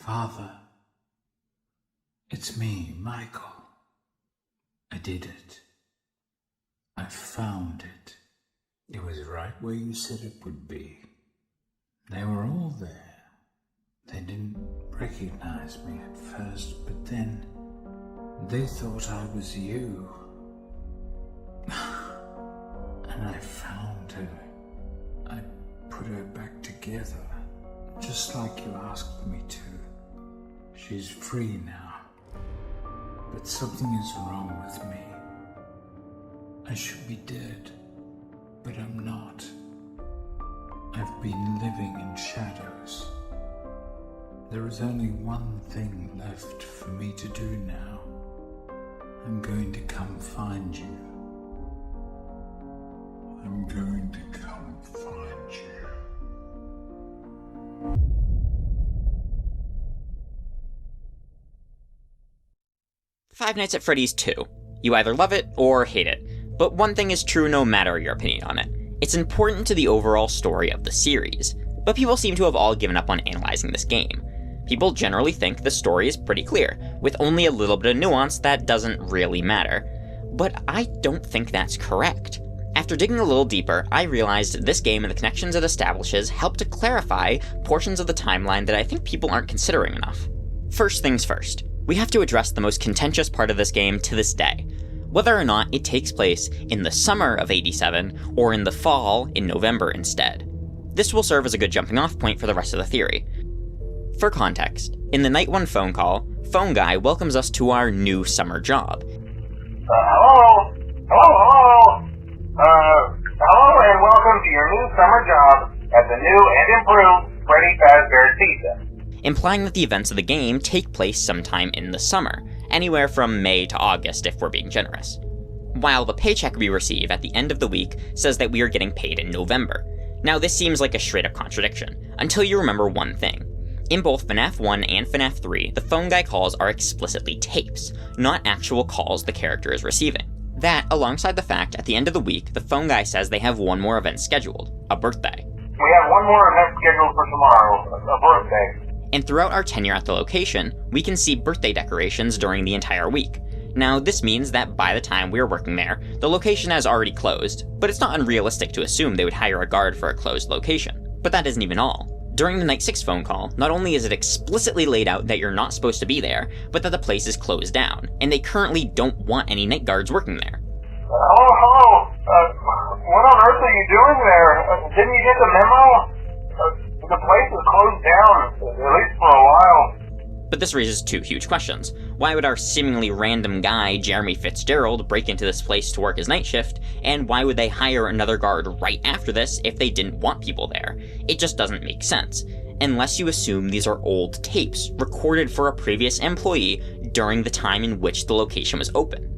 Father, it's me, Michael. I did it. I found it. It was right where you said it would be. They were all there. They didn't recognize me at first, but then they thought I was you. And I found her. I put her back together, just like you asked me to. She's free now. But something is wrong with me. I should be dead, but I'm not. I've been living in shadows. There is only one thing left for me to do now. I'm going to come find you. I'm going to come find you. Five Nights at Freddy's 2. You either love it or hate it, but one thing is true no matter your opinion on it. It's important to the overall story of the series, but people seem to have all given up on analyzing this game. People generally think the story is pretty clear, with only a little bit of nuance that doesn't really matter. But I don't think that's correct. After digging a little deeper, I realized this game and the connections it establishes help to clarify portions of the timeline that I think people aren't considering enough. First things first, we have to address the most contentious part of this game to this day. Whether or not it takes place in the summer of '87 or in the fall in November instead. This will serve as a good jumping off point for the rest of the theory. For context, in the night one phone call, Phone Guy welcomes us to our new summer job. Hello, and welcome to your new summer job at the new and improved Freddy Fazbear's Pizza. Implying that the events of the game take place sometime in the summer, anywhere from May to August if we're being generous. While the paycheck we receive at the end of the week says that we are getting paid in November. Now this seems like a straight up contradiction, until you remember one thing. In both FNaF 1 and FNaF 3, the Phone Guy calls are explicitly tapes, not actual calls the character is receiving. That, alongside the fact at the end of the week, the Phone Guy says they have one more event scheduled, a birthday. We have one more event scheduled for tomorrow, a birthday. And throughout our tenure at the location, we can see birthday decorations during the entire week. Now, this means that by the time we're working there, the location has already closed, but it's not unrealistic to assume they would hire a guard for a closed location. But that isn't even all. During the Night 6 phone call, not only is it explicitly laid out that you're not supposed to be there, but that the place is closed down, and they currently don't want any night guards working there. Hello. What on earth are you doing there? Didn't you get the memo? The place is closed down, at least for a while. But this raises two huge questions. Why would our seemingly random guy, Jeremy Fitzgerald, break into this place to work his night shift? And why would they hire another guard right after this if they didn't want people there? It just doesn't make sense. Unless you assume these are old tapes, recorded for a previous employee during the time in which the location was open.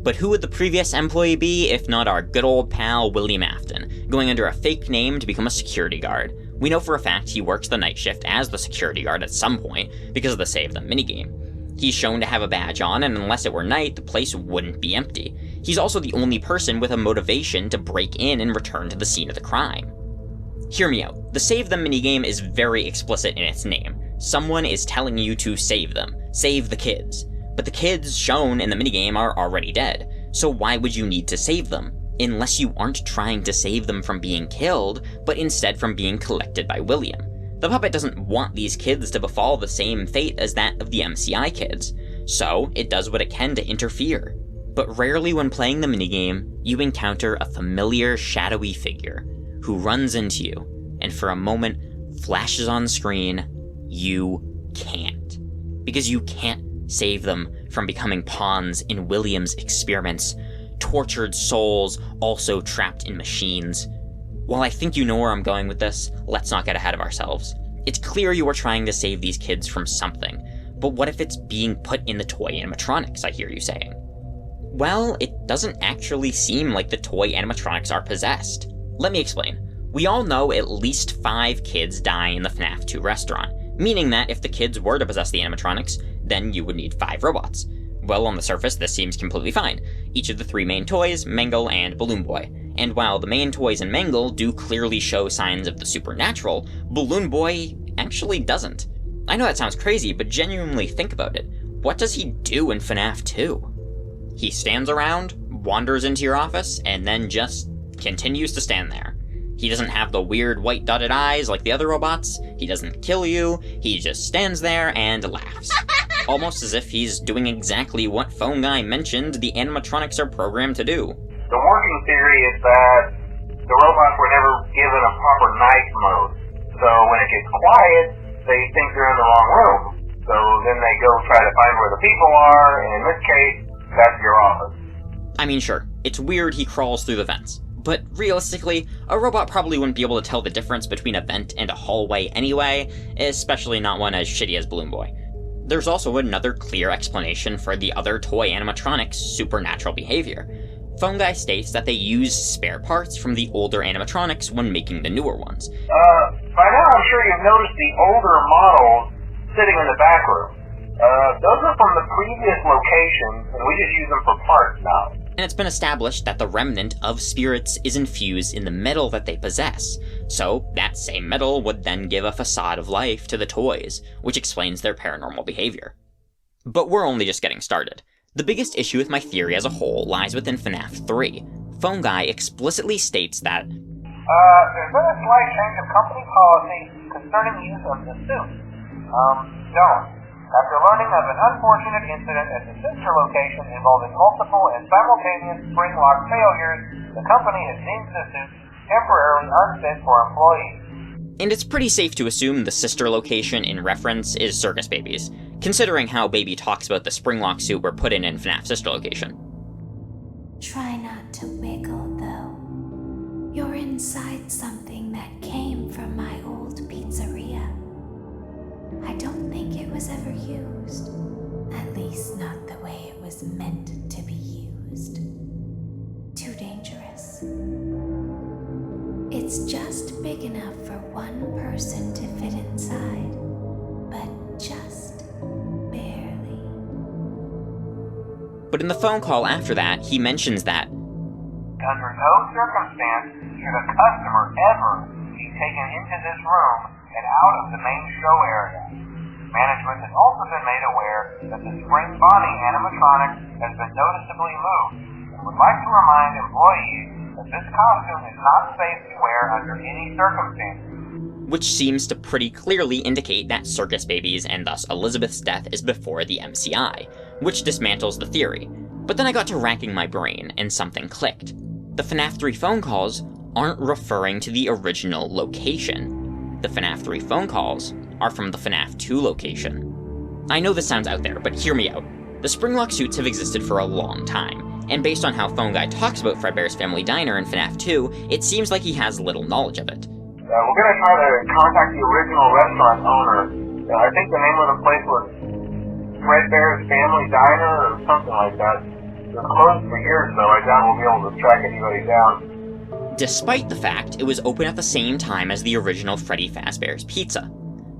But who would the previous employee be if not our good old pal William Afton, going under a fake name to become a security guard? We know for a fact he works the night shift as the security guard at some point, because of the Save Them minigame. He's shown to have a badge on, and unless it were night, the place wouldn't be empty. He's also the only person with a motivation to break in and return to the scene of the crime. Hear me out. The Save Them minigame is very explicit in its name. Someone is telling you to save them. Save the kids. But the kids shown in the minigame are already dead, so why would you need to save them? Unless you aren't trying to save them from being killed, but instead from being collected by William. The puppet doesn't want these kids to befall the same fate as that of the MCI kids, so it does what it can to interfere. But rarely when playing the minigame, you encounter a familiar, shadowy figure who runs into you, and for a moment flashes on screen, you can't. Because you can't save them from becoming pawns in William's experiments, tortured souls also trapped in machines. While I think you know where I'm going with this, let's not get ahead of ourselves. It's clear you are trying to save these kids from something, but what if it's being put in the toy animatronics, I hear you saying? Well, it doesn't actually seem like the toy animatronics are possessed. Let me explain. We all know at least 5 kids die in the FNaF 2 restaurant, meaning that if the kids were to possess the animatronics, then you would need 5 robots. Well, on the surface, this seems completely fine. Each of the 3 main toys, Mangle and Balloon Boy. And while the main toys and Mangle do clearly show signs of the supernatural, Balloon Boy actually doesn't. I know that sounds crazy, but genuinely think about it. What does he do in FNaF 2? He stands around, wanders into your office, and then just continues to stand there. He doesn't have the weird white dotted eyes like the other robots, he doesn't kill you, he just stands there and laughs. Almost as if he's doing exactly what Phone Guy mentioned the animatronics are programmed to do. The working theory is that the robots were never given a proper night mode. So when it gets quiet, they think they're in the wrong room. So then they go try to find where the people are, and in this case, that's your office. I mean, sure, it's weird he crawls through the vents. But realistically, a robot probably wouldn't be able to tell the difference between a vent and a hallway anyway, especially not one as shitty as Balloon Boy. There's also another clear explanation for the other toy animatronics' supernatural behavior. Phone Guy states that they use spare parts from the older animatronics when making the newer ones. By now I'm sure you've noticed the older models sitting in the back room. Those are from the previous location, and we just use them for parts now. And it's been established that the remnant of spirits is infused in the metal that they possess, so that same metal would then give a facade of life to the toys, which explains their paranormal behavior. But we're only just getting started. The biggest issue with my theory as a whole lies within FNaF 3. Phone Guy explicitly states that There's been a slight change of company policy concerning use of the suit. Don't. After learning of an unfortunate incident at the sister location involving multiple and simultaneous spring lock failures, the company has deemed the suit temporarily unfit for employees. And it's pretty safe to assume the sister location in reference is Circus Baby's, considering how Baby talks about the springlock suit we're put in FNaF's sister location. Try not to wiggle, though. You're inside something that came from my old pizzeria. I don't think it was ever used. At least not the way it was meant to be used. Too dangerous. It's just big enough for one person to fit inside, but just barely. But in the phone call after that, he mentions that Under no circumstance should a customer ever be taken into this room and out of the main show area. Management has also been made aware that the spring body animatronic has been noticeably moved and would like to remind employees that this costume is not safe to wear under any circumstances. which seems to pretty clearly indicate that Circus Baby's and thus Elizabeth's death is before the MCI, which dismantles the theory. But then I got to racking my brain and something clicked. The FNaF 3 phone calls aren't referring to the original location. The FNaF 3 phone calls are from the FNaF 2 location. I know this sounds out there, but hear me out. The Springlock suits have existed for a long time, and based on how Phone Guy talks about Fredbear's Family Diner in FNaF 2, it seems like he has little knowledge of it. We're going to try to contact the original restaurant owner. I think the name of the place was Fredbear's Family Diner or something like that. They're closed for years, though. I doubt we'll be able to track anybody down. Despite the fact it was open at the same time as the original Freddy Fazbear's Pizza.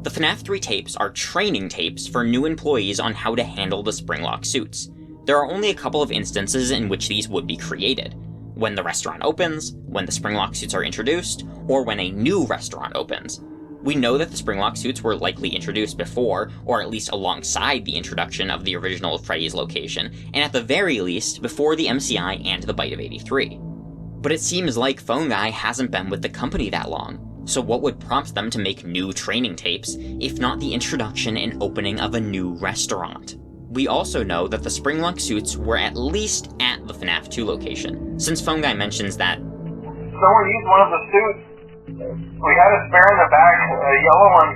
The FNaF 3 tapes are training tapes for new employees on how to handle the Springlock suits. There are only a couple of instances in which these would be created. When the restaurant opens, when the Springlock suits are introduced, or when a new restaurant opens. We know that the Springlock suits were likely introduced before, or at least alongside the introduction of the original Freddy's location, and at the very least, before the MCI and the Bite of 83. But it seems like Phone Guy hasn't been with the company that long, so what would prompt them to make new training tapes, if not the introduction and opening of a new restaurant? We also know that the Springlock suits were at least at the FNaF 2 location, since Phone Guy mentions that someone used one of the suits. We had a spare in the back, a yellow one.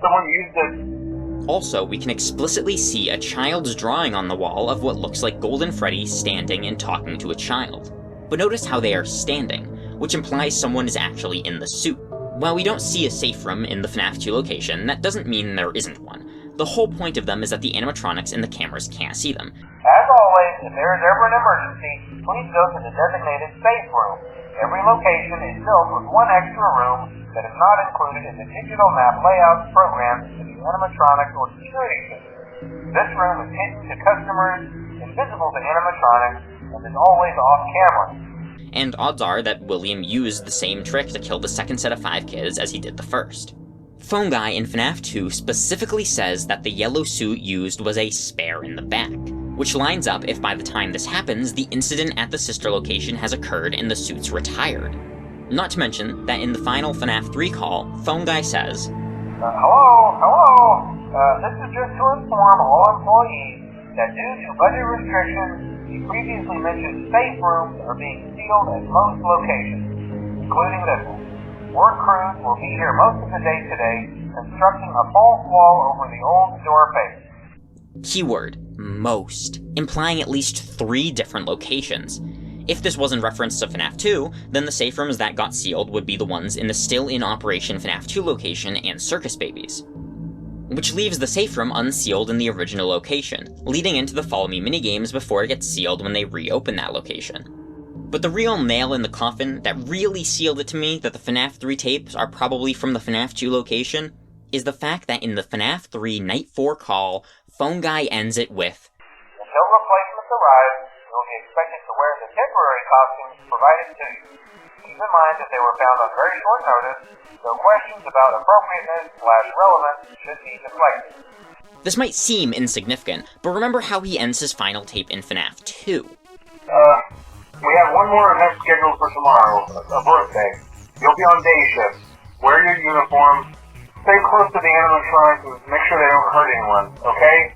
Someone used it. Also, we can explicitly see a child's drawing on the wall of what looks like Golden Freddy standing and talking to a child. But notice how they are standing, which implies someone is actually in the suit. While we don't see a safe room in the FNaF 2 location, that doesn't mean there isn't one. The whole point of them is that the animatronics and the cameras can't see them. As always, if there is ever an emergency, please go to the designated safe room. Every location is built with one extra room that is not included in the digital map layouts programmed into the animatronics or security system. This room is hidden to customers, invisible to animatronics, and is always off camera. And odds are that William used the same trick to kill the second set of 5 kids as he did the first. Phone Guy in FNaF 2 specifically says that the yellow suit used was a spare in the back, which lines up if by the time this happens, the incident at the sister location has occurred and the suit's retired. Not to mention that in the final FNaF 3 call, Phone Guy says, Hello, this is just to inform all employees that due to budget restrictions, the previously mentioned safe rooms are being sealed at most locations, including this one. Work crews will be here most of the day today, constructing a false wall over the old door face. Keyword, most, implying at least 3 different locations. If this was in reference to FNaF 2, then the safe rooms that got sealed would be the ones in the still-in-operation FNaF 2 location and Circus Babies, which leaves the safe room unsealed in the original location, leading into the Follow Me minigames before it gets sealed when they reopen that location. But the real nail in the coffin that really sealed it to me that the FNaF 3 tapes are probably from the FNaF 2 location is the fact that in the FNaF 3 Night 4 call, Phone Guy ends it with, Until replacements arrive, you will be expected to wear the temporary costumes provided to you. Keep in mind that they were found on very short notice, so questions about appropriateness/relevance should be deflected. This might seem insignificant, but remember how he ends his final tape in FNaF 2. We have one more event scheduled for tomorrow, a birthday. You'll be on day shift. Wear your uniform. Stay close to the animatronics and make sure they don't hurt anyone, okay?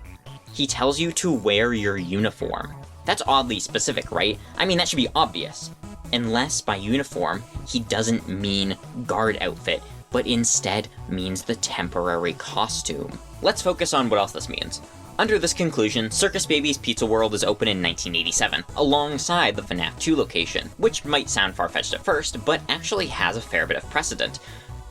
He tells you to wear your uniform. That's oddly specific, right? I mean, that should be obvious. Unless, by uniform, he doesn't mean guard outfit, but instead means the temporary costume. Let's focus on what else this means. Under this conclusion, Circus Babies Pizza World is open in 1987, alongside the FNaF 2 location, which might sound far-fetched at first, but actually has a fair bit of precedent.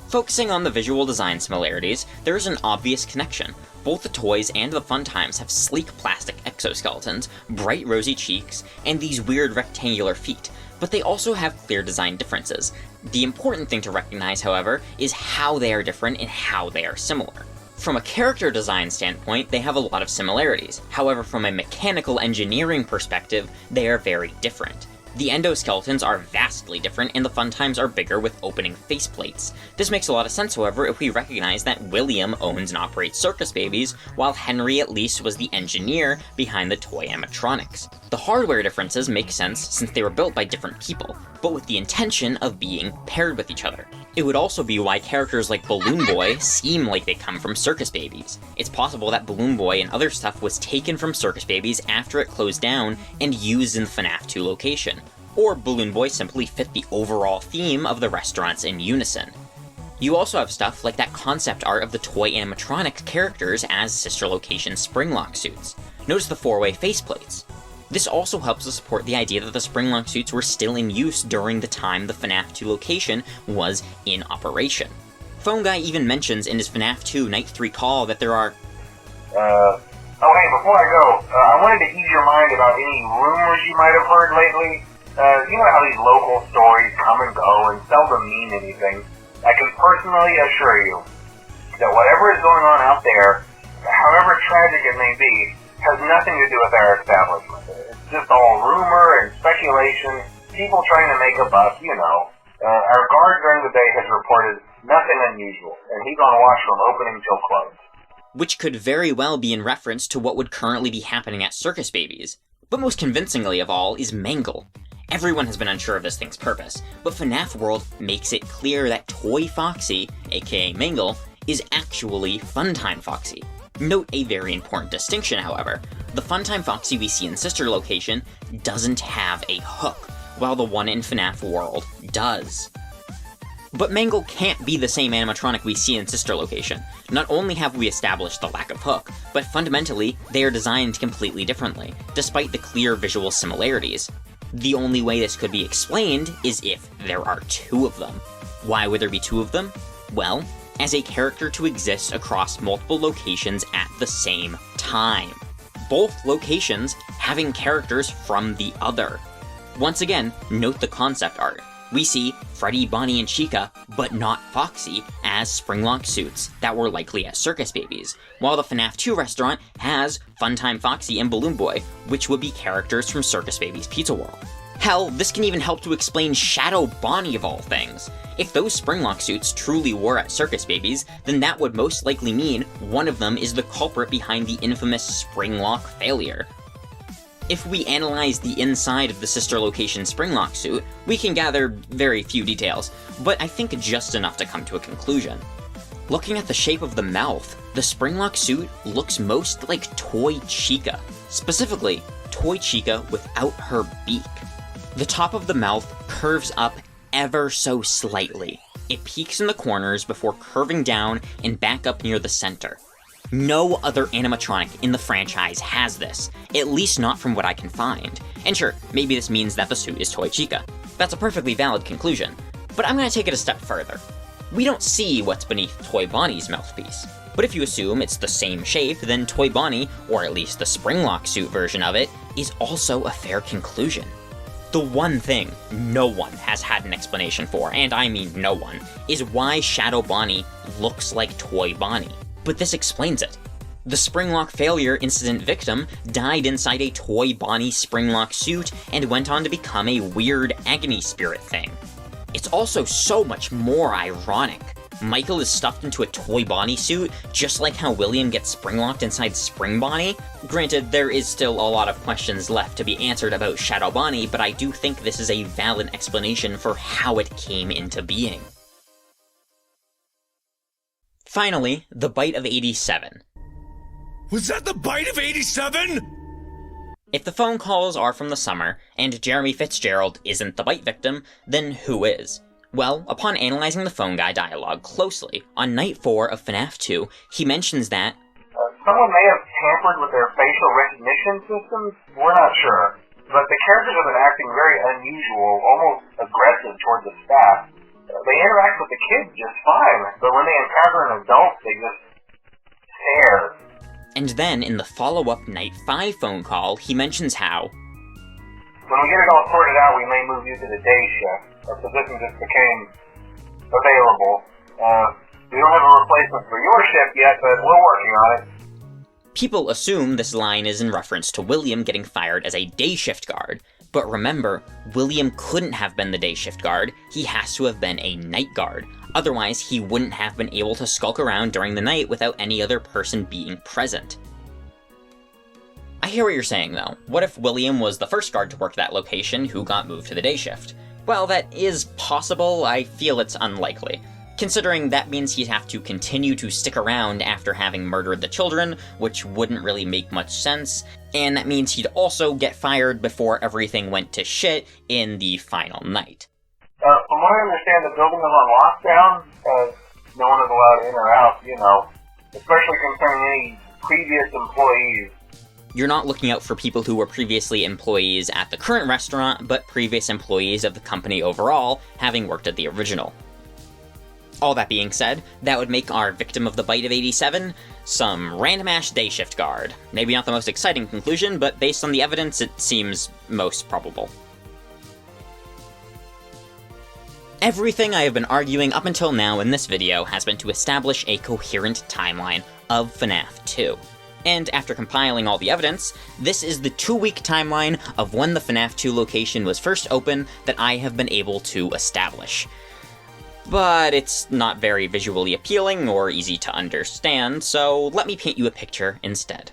Focusing on the visual design similarities, there is an obvious connection. Both the toys and the Fun Times have sleek plastic exoskeletons, bright rosy cheeks, and these weird rectangular feet, but they also have clear design differences. The important thing to recognize, however, is how they are different and how they are similar. From a character design standpoint, they have a lot of similarities. However, from a mechanical engineering perspective, they are very different. The endoskeletons are vastly different, and the Fun Times are bigger with opening faceplates. This makes a lot of sense, however, if we recognize that William owns and operates Circus Babies, while Henry at least was the engineer behind the toy animatronics. The hardware differences make sense since they were built by different people, but with the intention of being paired with each other. It would also be why characters like Balloon Boy seem like they come from Circus Babies. It's possible that Balloon Boy and other stuff was taken from Circus Babies after it closed down and used in the FNaF 2 location. Or Balloon Boy simply fit the overall theme of the restaurants in unison. You also have stuff like that concept art of the toy animatronic characters as sister location Springlock suits. Notice the 4-way faceplates. This also helps to support the idea that the Springlock suits were still in use during the time the FNaF 2 location was in operation. Phone Guy even mentions in his FNaF 2 Night 3 call that there are... Oh hey, before I go, I wanted to ease your mind about any rumors you might have heard lately. You know how these local stories come and go and seldom mean anything. I can personally assure you that whatever is going on out there, however tragic it may be, has nothing to do with our establishment. It's just all rumor and speculation, people trying to make a buck, you know. Our guard during the day has reported nothing unusual, and he's on watch from opening till close. Which could very well be in reference to what would currently be happening at Circus Babies. But most convincingly of all is Mangle. Everyone has been unsure of this thing's purpose, but FNaF World makes it clear that Toy Foxy, aka Mangle, is actually Funtime Foxy. Note a very important distinction, however. The Funtime Foxy we see in Sister Location doesn't have a hook, while the one in FNaF World does. But Mangle can't be the same animatronic we see in Sister Location. Not only have we established the lack of hook, but fundamentally, they are designed completely differently, despite the clear visual similarities. The only way this could be explained is if there are 2 of them. Why would there be 2 of them? Well, as a character to exist across multiple locations at the same time. Both locations having characters from the other. Once again, note the concept art. We see Freddy, Bonnie, and Chica, but not Foxy, as Springlock suits that were likely at Circus Babies, while the FNaF 2 restaurant has Funtime Foxy and Balloon Boy, which would be characters from Circus Babies Pizza World. Hell, this can even help to explain Shadow Bonnie of all things. If those Springlock suits truly were at Circus Babies, then that would most likely mean one of them is the culprit behind the infamous Springlock failure. If we analyze the inside of the sister location Springlock suit, we can gather very few details, but I think just enough to come to a conclusion. Looking at the shape of the mouth, the Springlock suit looks most like Toy Chica. Specifically, Toy Chica without her beak. The top of the mouth curves up ever so slightly. It peaks in the corners before curving down and back up near the center. No other animatronic in the franchise has this, at least not from what I can find. And sure, maybe this means that the suit is Toy Chica. That's a perfectly valid conclusion, but I'm gonna take it a step further. We don't see what's beneath Toy Bonnie's mouthpiece. But if you assume it's the same shape, then Toy Bonnie, or at least the Springlock suit version of it, is also a fair conclusion. The one thing no one has had an explanation for, and I mean no one, is why Shadow Bonnie looks like Toy Bonnie. But this explains it. The Springlock failure incident victim died inside a Toy Bonnie Springlock suit and went on to become a weird agony spirit thing. It's also so much more ironic. Michael is stuffed into a Toy Bonnie suit, just like how William gets springlocked inside Spring Bonnie. Granted, there is still a lot of questions left to be answered about Shadow Bonnie, but I do think this is a valid explanation for how it came into being. Finally, the Bite of 87. Was that the Bite of 87? If the phone calls are from the summer, and Jeremy Fitzgerald isn't the bite victim, then who is? Well, upon analyzing the phone guy dialogue closely, on night 4 of FNaF 2, he mentions that someone may have tampered with their facial recognition systems. We're not sure. But the characters have been acting very unusual, almost aggressive towards the staff. They interact with the kids just fine, but when they encounter an adult, they just stare. And then, in the follow-up Night 5 phone call, he mentions how when we get it all sorted out, we may move you to the day shift. Our position just became available. We don't have a replacement for your shift yet, but we're working on it. People assume this line is in reference to William getting fired as a day shift guard. But remember, William couldn't have been the day shift guard, he has to have been a night guard. Otherwise, he wouldn't have been able to skulk around during the night without any other person being present. I hear what you're saying though. What if William was the first guard to work that location who got moved to the day shift? Well, that is possible, I feel it's unlikely. Considering that means he'd have to continue to stick around after having murdered the children, which wouldn't really make much sense, and that means he'd also get fired before everything went to shit in the final night. From what I understand, the building is on lockdown. No one is allowed in or out, especially concerning any previous employees. You're not looking out for people who were previously employees at the current restaurant, but previous employees of the company overall, having worked at the original. All that being said, that would make our victim of the Bite of 87 some random-ass day shift guard. Maybe not the most exciting conclusion, but based on the evidence, it seems most probable. Everything I have been arguing up until now in this video has been to establish a coherent timeline of FNaF 2. And after compiling all the evidence, this is the 2-week timeline of when the FNaF 2 location was first open that I have been able to establish. But it's not very visually appealing or easy to understand, so let me paint you a picture instead.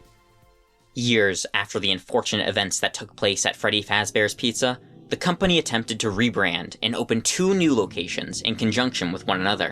Years after the unfortunate events that took place at Freddy Fazbear's Pizza, the company attempted to rebrand and open 2 new locations in conjunction with one another.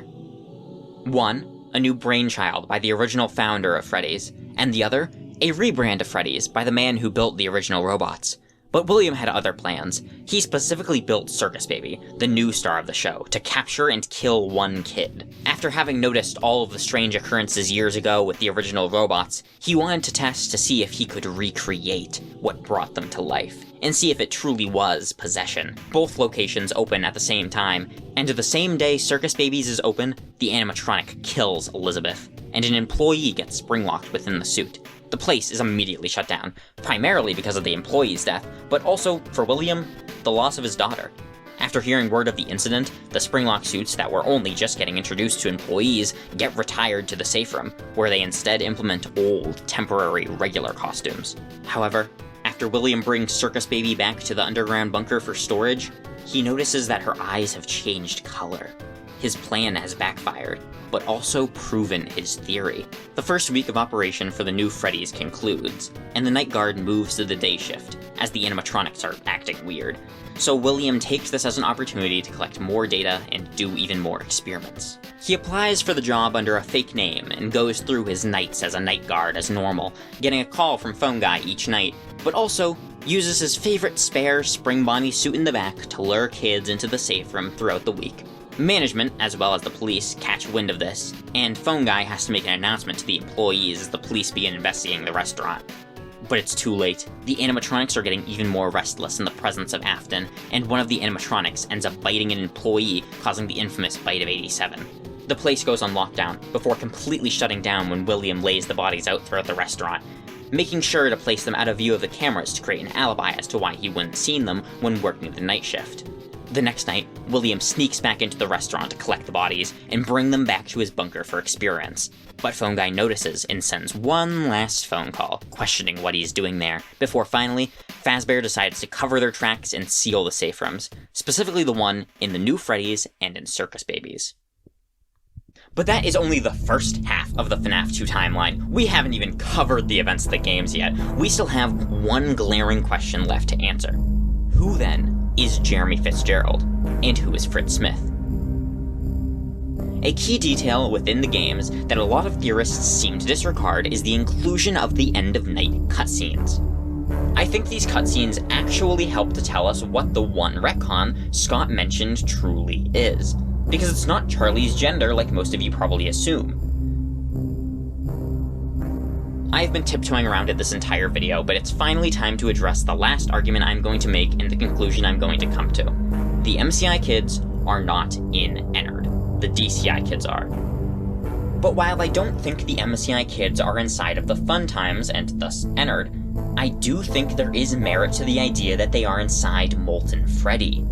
One, a new brainchild by the original founder of Freddy's, and the other, a rebrand of Freddy's by the man who built the original robots. But William had other plans. He specifically built Circus Baby, the new star of the show, to capture and kill one kid. After having noticed all of the strange occurrences years ago with the original robots, he wanted to test to see if he could recreate what brought them to life, and see if it truly was possession. Both locations open at the same time, and the same day Circus Babies is open, the animatronic kills Elizabeth, and an employee gets springlocked within the suit. The place is immediately shut down, primarily because of the employee's death, but also, for William, the loss of his daughter. After hearing word of the incident, the springlock suits that were only just getting introduced to employees get retired to the safe room, where they instead implement old, temporary, regular costumes. However, after After William brings Circus Baby back to the underground bunker for storage, he notices that her eyes have changed color. His plan has backfired, but also proven his theory. The first week of operation for the new Freddy's concludes, and the night guard moves to the day shift, as the animatronics are acting weird. So William takes this as an opportunity to collect more data and do even more experiments. He applies for the job under a fake name and goes through his nights as a night guard as normal, getting a call from Phone Guy each night, but also uses his favorite spare spring Bonnie suit in the back to lure kids into the safe room throughout the week. Management, as well as the police, catch wind of this, and Phone Guy has to make an announcement to the employees as the police begin investigating the restaurant. But it's too late. The animatronics are getting even more restless in the presence of Afton, and one of the animatronics ends up biting an employee, causing the infamous bite of 87. The place goes on lockdown, before completely shutting down when William lays the bodies out throughout the restaurant, making sure to place them out of view of the cameras to create an alibi as to why he wouldn't have seen them when working the night shift. The next night, William sneaks back into the restaurant to collect the bodies and bring them back to his bunker for experiments. But Phone Guy notices and sends one last phone call, questioning what he's doing there, before finally, Fazbear decides to cover their tracks and seal the safe rooms, specifically the one in the new Freddy's and in Circus Babies. But that is only the first half of the FNaF 2 timeline. We haven't even covered the events of the games yet. We still have one glaring question left to answer. Who then is Jeremy Fitzgerald, and who is Fritz Smith? A key detail within the games that a lot of theorists seem to disregard is the inclusion of the end-of-night cutscenes. I think these cutscenes actually help to tell us what the one retcon Scott mentioned truly is, because it's not Charlie's gender like most of you probably assume. I've been tiptoeing around it this entire video, but it's finally time to address the last argument I'm going to make and the conclusion I'm going to come to. The MCI kids are not in Ennard. The DCI kids are. But while I don't think the MCI kids are inside of the Fun Times and thus Ennard, I do think there is merit to the idea that they are inside Molten Freddy.